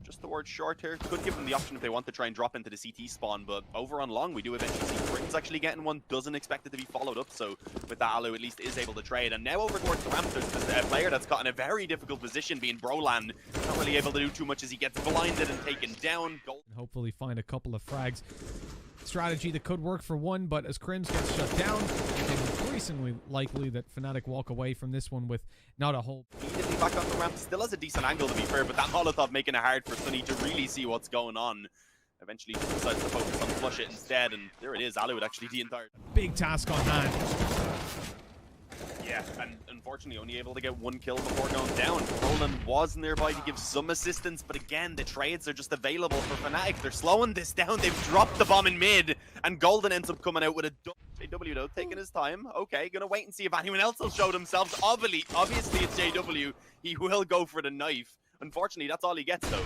just towards short here. Could give them the option if they want to try and drop into the CT spawn, but over on long, we do eventually see Crim's actually getting one. Doesn't expect it to be followed up, so with that, Alu at least is able to trade. And now over towards the ramp, there's a player that's got in a very difficult position, being Brolan. Not really able to do too much as he gets blinded and taken down. Hopefully find a couple of frags. Strategy that could work for one, but as Crims gets shut down, it's increasingly likely that Fnatic walk away from this one with not a whole... Immediately back on the ramp, still has a decent angle to be fair, but that Molotov making it hard for Sunny to really see what's going on. Eventually just decides to focus on Flush It instead, and there it is, Alu with actually the entire... Big task on hand. Yeah, and unfortunately only able to get one kill before going down. Roland was nearby to give some assistance, but again, the trades are just available for Fnatic. They're slowing this down. They've dropped the bomb in mid, and Golden ends up coming out with a JW though, taking his time. Okay, gonna wait and see if anyone else will show themselves. Obviously it's JW. He will go for the knife. Unfortunately, that's all he gets though.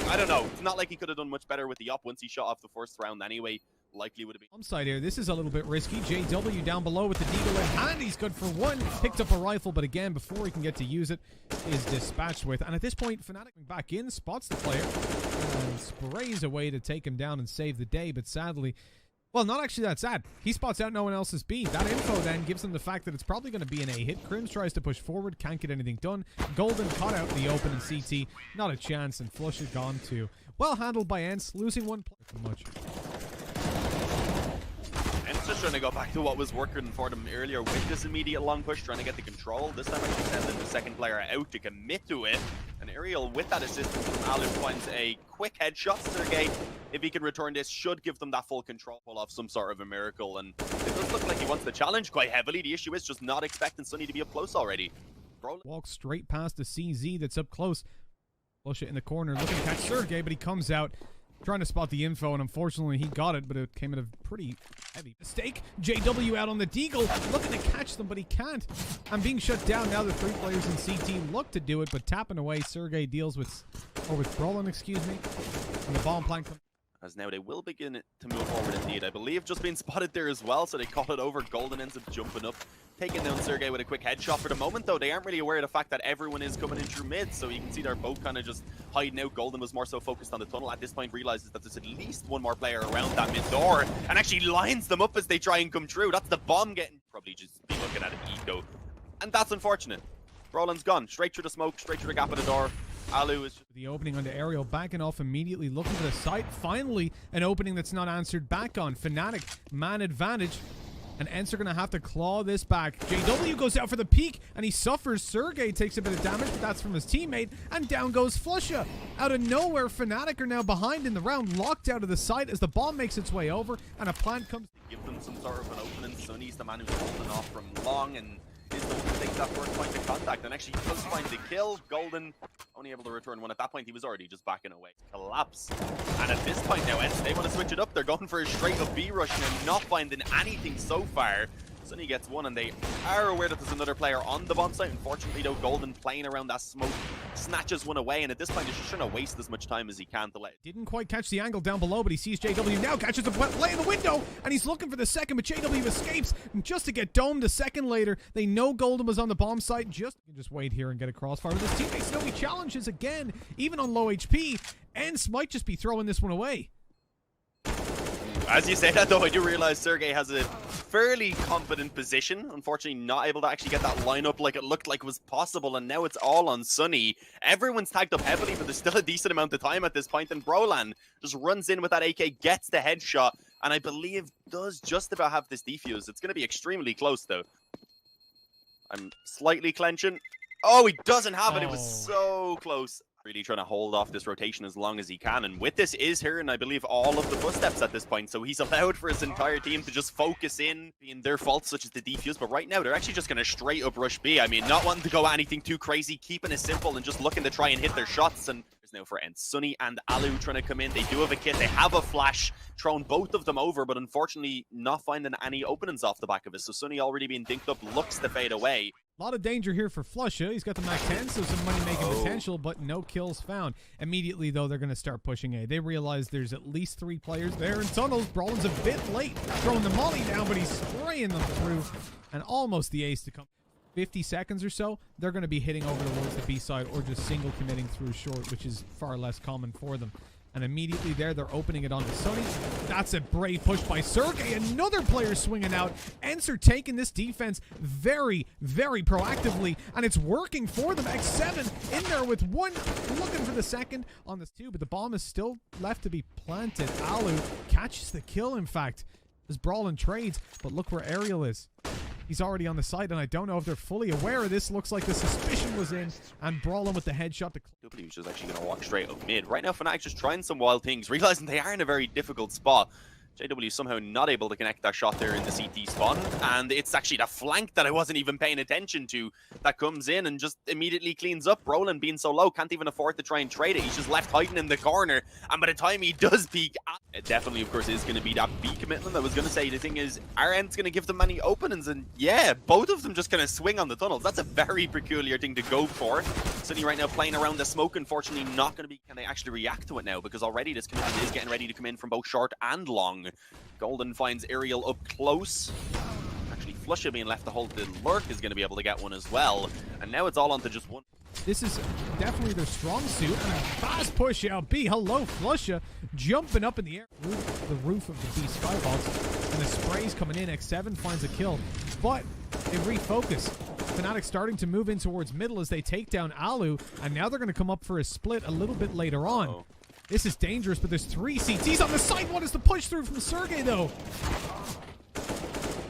I don't know. It's not like he could have done much better with the op once he shot off the first round anyway. Likely would have been. Side here, this is a little bit risky. JW down below with the deagle in hand. He's good for one. Picked up a rifle, but again, before he can get to use it, is dispatched with. And at this point, Fnatic back in, spots the player, and sprays away to take him down and save the day. But sadly, well, not actually that sad. He spots out no one else's B. That info then gives them the fact that it's probably going to be an A hit. Crims tries to push forward, can't get anything done. Golden caught out in the open in CT, not a chance, and Flush is gone too. Well handled by Ence, losing one player too much. Just trying to go back to what was working for them earlier with this immediate long push, trying to get the control. This time actually sending the second player out to commit to it. And Ariel, with that assistance from Alu, finds a quick headshot. Sergey, if he can return this, should give them that full control, pull off some sort of a miracle. And it does look like he wants to challenge quite heavily. The issue is just not expecting Sunny to be up close already. Walks straight past the CZ that's up close. Push it in the corner, looking to catch Sergey, but he comes out trying to spot the info, and unfortunately he got it, but it came at a pretty heavy mistake. JW out on the deagle, looking to catch them, but he can't. And being shut down now. The three players in CT look to do it, but tapping away. Sergey deals with, or with Brolin, excuse me. And the bomb plank. As now they will begin to move forward indeed. I believe just being spotted there as well, so they call it over. Golden ends up jumping up, taking down Sergey with a quick headshot. For the moment though, they aren't really aware of the fact that everyone is coming in through mid, so you can see they're both kind of just hiding out. Golden was more so focused on the tunnel. At this point realizes that there's at least one more player around that mid door, and actually lines them up as they try and come through. That's the bomb getting, probably just be looking at an eco, and that's unfortunate. Roland's gone straight through the smoke, straight through the gap of the door. Alu is the opening onto Ariel, backing off immediately, looking for the site. Finally, an opening that's not answered back on. Fnatic, man advantage. And Ence are going to have to claw this back. JW goes out for the peek, and he suffers. Sergey takes a bit of damage, but that's from his teammate. And down goes Flusha. Out of nowhere, Fnatic are now behind in the round, locked out of the site as the bomb makes its way over, and a plant comes. Give them some sort of an opening. Sunny's the man who's holding off from long, and is the one who takes that first point of contact, and actually does find the kill. Golden only able to return one. At that point, he was already just backing away. Collapse. And at this point now, Ence, they want to switch it up. They're going for a straight up B rush and not finding anything so far. Sunny gets one, and they are aware that there's another player on the bomb site. Unfortunately though, Golden playing around that smoke snatches one away, and at this point he's just trying to waste as much time as he can to let it. Didn't quite catch the angle down below, but he sees JW now, catches the play in the window, and he's looking for the second, but JW escapes, and just to get domed a second later. They know Golden was on the bomb site. Just wait here and get a crossfire with his teammates. No, he challenges again, even on low HP. Ence might just be throwing this one away. As you say that though, I do realize Sergey has a fairly confident position. Unfortunately, not able to actually get that lineup like it looked like was possible, and now it's all on Sunny. Everyone's tagged up heavily, but there's still a decent amount of time at this point, and Brolan just runs in with that AK, gets the headshot, and I believe does just about have this defuse. It's going to be extremely close though. I'm slightly clenching. Oh, he doesn't have it. It was so close. Really trying to hold off this rotation as long as he can, and with this is hearing, I believe, all of the footsteps at this point, so he's allowed for his entire team to just focus in their faults such as the defuse. But right now they're actually just going to straight up rush B. I mean, not wanting to go anything too crazy, keeping it simple and just looking to try and hit their shots. And there's now for Ence, Sunny and Alu trying to come in. They do have a kit, they have a flash, thrown both of them over, but unfortunately not finding any openings off the back of it. So Sunny already being dinked up, looks to fade away. A lot of danger here for Flusha. He's got the Mac 10, so some money-making potential, but no kills found. Immediately, though, they're going to start pushing A. They realize there's at least 3 players there in tunnels. Brolin's a bit late, throwing the molly down, but he's spraying them through, and almost the ace to come. 50 seconds or so, they're going to be hitting over towards the B side or just single committing through short, which is far less common for them. And immediately there, they're opening it onto Sunny. That's a brave push by Sergey. Another player swinging out. Ence are taking this defense very, very proactively, and it's working for them. X7 in there with one, looking for the second on this two, but the bomb is still left to be planted. Alu catches the kill, in fact, as Brawlin trades, but look where Aerial is. He's already on the side, and I don't know if they're fully aware of this. Looks like the suspicion was in, and Brawlin with the headshot. W's just actually going to walk straight up mid. Right now, Fnatic just trying some wild things, realizing they are in a very difficult spot. JW somehow not able to connect that shot there in the CT spawn, and it's actually the flank that I wasn't even paying attention to that comes in and just immediately cleans up. Roland being so low, can't even afford to try and trade it. He's just left hiding in the corner, and by the time he does peek, it definitely, of course, is going to be that B commitment. I was going to say, the thing is, are Ence going to give them any openings? And yeah, both of them just kind of swing on the tunnels. That's a very peculiar thing to go for. Sunny right now playing around the smoke, unfortunately not going to be, can they actually react to it now? Because already this commitment is getting ready to come in from both short and long. Golden finds Aerial up close. Actually, Flusha being left to hold the lurk is going to be able to get one as well. And now it's all on to just one. This is definitely their strong suit. And a fast push out B. Hello, Flusha. Jumping up in the air. The roof of the B skybox. And the spray's coming in. X7 finds a kill. But they refocus. Fnatic starting to move in towards middle as they take down Alu. And now they're going to come up for a split a little bit later on. This is dangerous, but there's 3 CTs on the side. What is the push through from Sergey, though?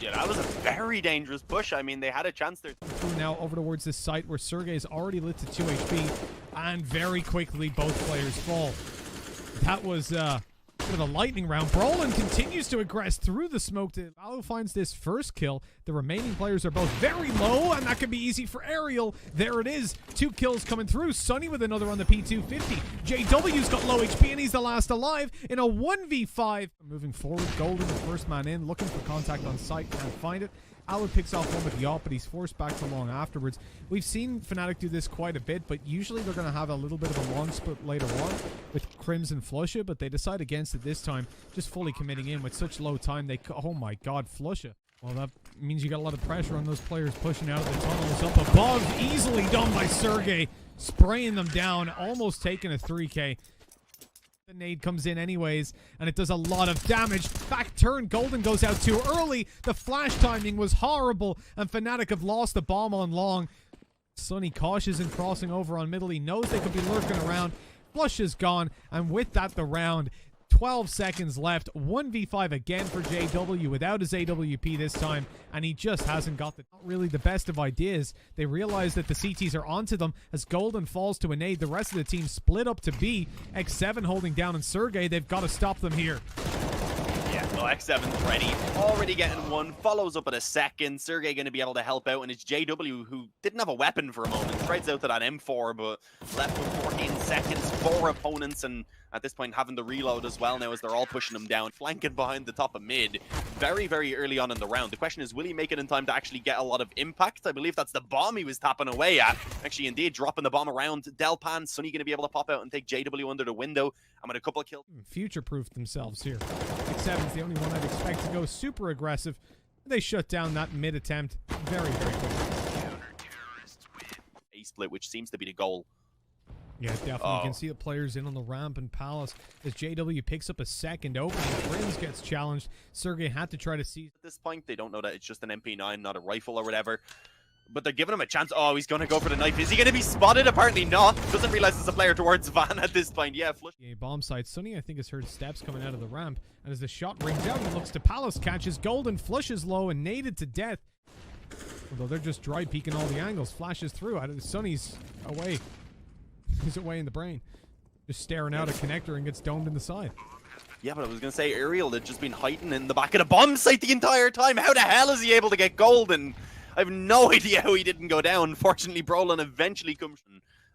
Yeah, that was a very dangerous push. I mean, they had a chance there. Now over towards this site where Sergey is already lit to 2 HP, and very quickly both players fall. That was a bit of a lightning round. Brawlin continues to aggress through the smoke. Alu finds this first kill. The remaining players are both very low, and that could be easy for Aerial. There it is. 2 kills coming through. Sunny with another on the P250. JW's got low HP, and he's the last alive in a 1v5. Moving forward, Golden, the first man in, looking for contact on site. Can't find it. Alu picks off one with the op, but he's forced back to long afterwards. We've seen Fnatic do this quite a bit, but usually they're going to have a little bit of a long split later on with Crims and Flusha, but they decide against it this time, just fully committing in with such low time. They, oh my god, Flusha. Well, that means you got a lot of pressure on those players pushing out of the tunnels. Up above, easily done by Sergey, spraying them down, almost taking a 3K. The nade comes in anyways, and it does a lot of damage. Back turn, Golden goes out too early. The flash timing was horrible, and Fnatic have lost the bomb on long. Sunny cautious in crossing over on middle. He knows they could be lurking around. Flush is gone, and with that, the round. 12 seconds left. 1v5 again for JW without his AWP this time, and he just hasn't got not really the best of ideas. They realize that the CTs are onto them as Golden falls to a nade. The rest of the team split up to B. X7 holding down on Sergey. They've got to stop them here. Yeah, well, X7's ready. Already getting one. Follows up at a second. Sergey going to be able to help out, and it's JW who didn't have a weapon for a moment. Strides out to that M4, but left with 14 seconds. 4 opponents, and at this point having to reload as well now as they're all pushing him down. Flanking behind the top of mid. Very, very early on in the round. The question is, will he make it in time to actually get a lot of impact? I believe that's the bomb he was tapping away at. Actually, indeed, dropping the bomb around. Delpan, Sunny going to be able to pop out and take JW under the window. I'm at a couple of kills. Future-proof themselves here. X7's the only one I'd expect to go super aggressive. They shut down that mid attempt very, very quickly. A split, which seems to be the goal. Yeah, definitely. You can see the players in on the ramp and Palace as JW picks up a second opening. Crims gets challenged. Sergey had to try to seize. At this point, they don't know that it's just an MP9, not a rifle or whatever. But they're giving him a chance. Oh, he's going to go for the knife. Is he going to be spotted? Apparently not. Doesn't realize there's a player towards Van at this point. Yeah, Flush. Bomb site. Sunny, I think, has heard steps coming out of the ramp. And as the shot rings out, he looks to Palace, catches Golden, flushes low, and naded to death. Although they're just dry peeking all the angles. Flashes through. Sunny's away. He's away in the brain. Just staring out a connector and gets domed in the side. Yeah, but I was going to say, Aerial had just been hiding in the back of the bomb site the entire time. How the hell is he able to get Golden? I have no idea how he didn't go down. Fortunately, Brolin eventually comes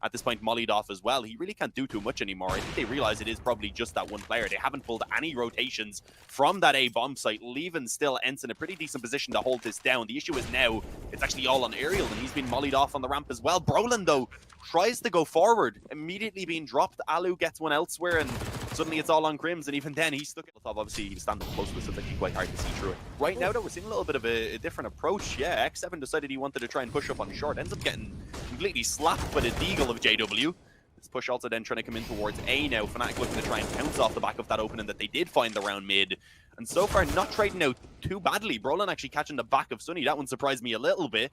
at this point mollied off as well. He really can't do too much anymore. I think they realize it is probably just that one player. They haven't pulled any rotations from that A bomb site, leaving still Ence in a pretty decent position to hold this down. The issue is now it's actually all on Aerial, and he's been mollied off on the ramp as well. Brolin, though, tries to go forward, immediately being dropped. Alu gets one elsewhere, and Suddenly it's all on Crims, and even then he's stuck. Obviously he was standing close to it, so it's actually quite hard to see through it. Right now though, we're seeing a little bit of a different approach. Yeah, X7 decided he wanted to try and push up on short, ends up getting completely slapped by the deagle of JW. This push also then trying to come in towards A now. Fnatic looking to try and pounce off the back of that opening that they did find around mid. And so far not trading out too badly. Brolin actually catching the back of Sunny. That one surprised me a little bit.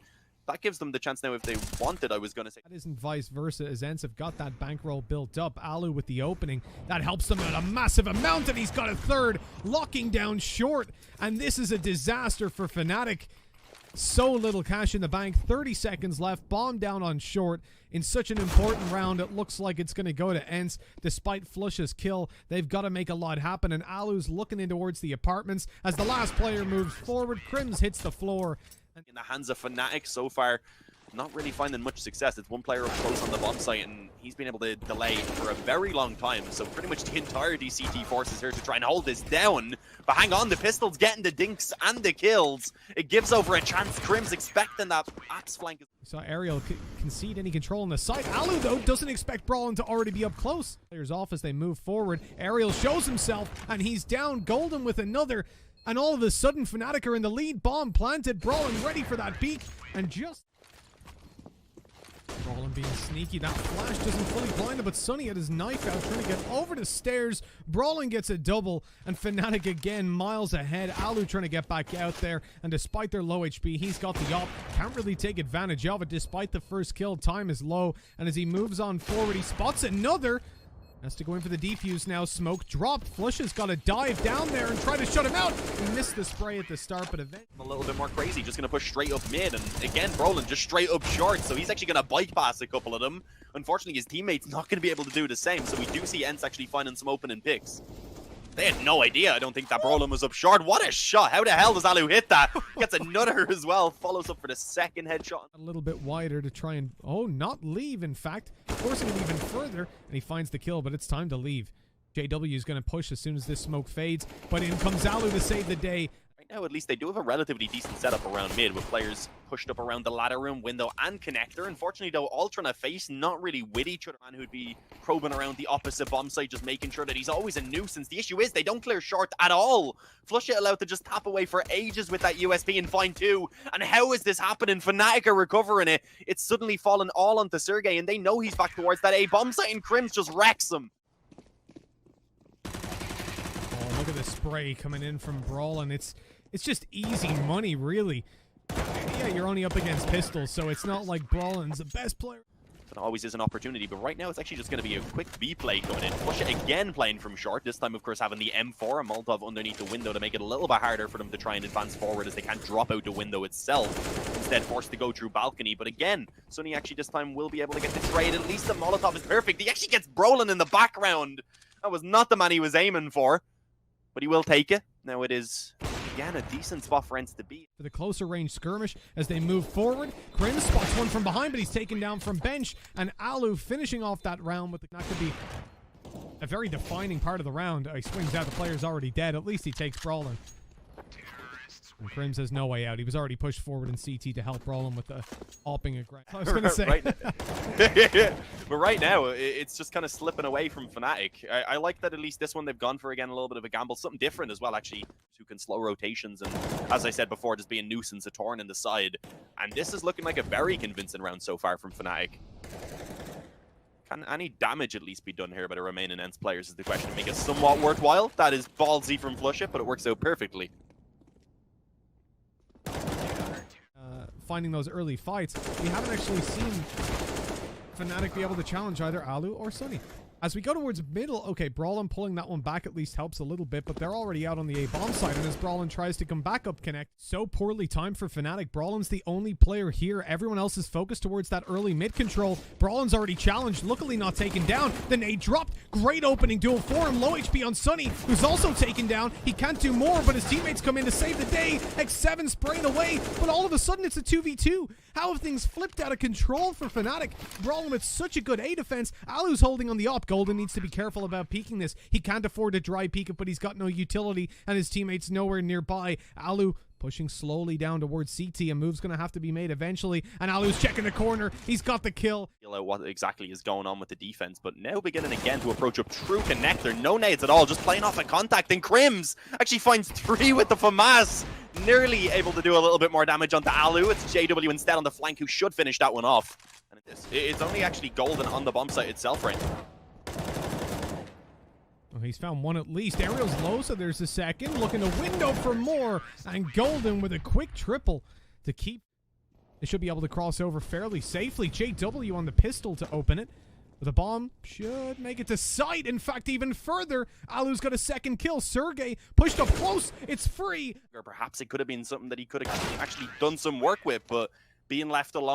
That gives them the chance now if they wanted, I was going to say. That isn't vice versa, as Ence have got that bankroll built up. Alu with the opening. That helps them out a massive amount, and he's got a third, locking down short. And this is a disaster for Fnatic. So little cash in the bank, 30 seconds left, bomb down on short. In such an important round, it looks like it's going to go to Ence. Despite Flush's kill, they've got to make a lot happen, and Alu's looking in towards the apartments as the last player moves forward. Crims hits the floor. In the hands of Fnatic so far, not really finding much success. It's one player up close on the bomb site, and he's been able to delay for a very long time. So pretty much the entire DCT force is here to try and hold this down. But hang on, the Pistol's getting the dinks and the kills. It gives over a chance. Crims expecting that Apps flank. Saw Ariel concede any control on the site. Alu, though, doesn't expect Brolin to already be up close. Players off as they move forward. Ariel shows himself, and he's down. Golden with another. And all of a sudden, Fnatic are in the lead. Bomb planted. Brolin ready for that peek. And just... Brolin being sneaky. That flash doesn't fully blind him, but Sunny had his knife out trying to get over the stairs. Brolin gets a double, and Fnatic again miles ahead. Alu trying to get back out there, and despite their low HP, he's got the op. Can't really take advantage of it despite the first kill. Time is low, and as he moves on forward, he spots another. Has to go in for the defuse now. Smoke dropped. Flush has got to dive down there and try to shut him out. He missed the spray at the start, but eventually... A little bit more crazy. Just going to push straight up mid. And again, Brolin just straight up short. So he's actually going to bypass a couple of them. Unfortunately, his teammate's not going to be able to do the same. So we do see Ence actually finding some opening picks. They had no idea, I don't think, that Brolin was up short. What a shot. How the hell does Alu hit that? Gets another as well. Follows up for the second headshot. A little bit wider to try and, not leave, in fact. Forcing him even further. And he finds the kill, but it's time to leave. JW is going to push as soon as this smoke fades. But in comes Alu to save the day. Right now, at least, they do have a relatively decent setup around mid, with players pushed up around the ladder room, window, and connector. Unfortunately, though, all trying to face, not really with each other. Man who'd be probing around the opposite bomb site, just making sure that he's always a nuisance. The issue is they don't clear short at all. Flush it allowed to just tap away for ages with that USP and find two. And how is this happening? Fnatic are recovering it. It's suddenly fallen all onto Sergey, and they know he's back towards that A bomb site, and Crims just wrecks him. Oh, look at the spray coming in from Brolin. It's just easy money, really. Yeah, you're only up against pistols, so it's not like Brolin's the best player. It always is an opportunity, but right now it's actually just going to be a quick B play going in. Flush it again playing from short, this time of course having the M4, a Molotov underneath the window to make it a little bit harder for them to try and advance forward as they can't drop out the window itself. Instead forced to go through balcony, but again, Sunny actually this time will be able to get the trade. At least the Molotov is perfect. He actually gets Brolin in the background. That was not the man he was aiming for, but he will take it. Now it is... Again, a decent spot for Ence to beat. For the closer range skirmish as they move forward. Crims spots one from behind, but he's taken down from bench. And Alu finishing off that round with that could be a very defining part of the round. He swings out, the player's already dead. At least he takes Brolin. And Crims has no way out. He was already pushed forward in CT to help Brolin with the hopping aggression. I was going to say. But right now, it's just kind of slipping away from Fnatic. I like that at least this one they've gone for, again, a little bit of a gamble. Something different as well, actually, who can slow rotations. And as I said before, just be a nuisance, a torn in the side. And this is looking like a very convincing round so far from Fnatic. Can any damage at least be done here by the remaining Ence players is the question. Make it somewhat worthwhile. That is ballsy from Flush It, but it works out perfectly. Finding those early fights, we haven't actually seen Fnatic be able to challenge either Alu or Sunny. As we go towards middle, okay, Brolin pulling that one back at least helps a little bit, but they're already out on the A-bomb side, and as Brolin tries to come back up connect, so poorly timed for Fnatic. Brolin's the only player here. Everyone else is focused towards that early mid control. Brolin's already challenged, luckily not taken down. The nade dropped. Great opening duel for him. Low HP on Sunny, who's also taken down. He can't do more, but his teammates come in to save the day. X7 spraying away, but all of a sudden it's a 2v2. How have things flipped out of control for Fnatic? Brolin with such a good A defense. Alu's holding on the op. Golden needs to be careful about peeking this. He can't afford to dry peek it, but he's got no utility, and his teammates nowhere nearby. Alu pushing slowly down towards CT. A move's going to have to be made eventually. And Alu's checking the corner. He's got the kill. Feel out what exactly is going on with the defense, but now beginning again to approach a true connector. No nades at all, just playing off a contact. And Crims actually finds 3 with the FAMAS. Nearly able to do a little bit more damage onto Alu. It's JW instead on the flank who should finish that one off. And it's only actually Golden on the bomb site itself right now. Well, he's found one at least. Ariel's low, so there's a second. Looking to window for more. And Golden with a quick triple to keep. They should be able to cross over fairly safely. JW on the pistol to open it. With a bomb, should make it to sight. In fact, even further, Alu's got a second kill. Sergey pushed up close. It's free. Or perhaps it could have been something that he could have actually done some work with, but being left alone.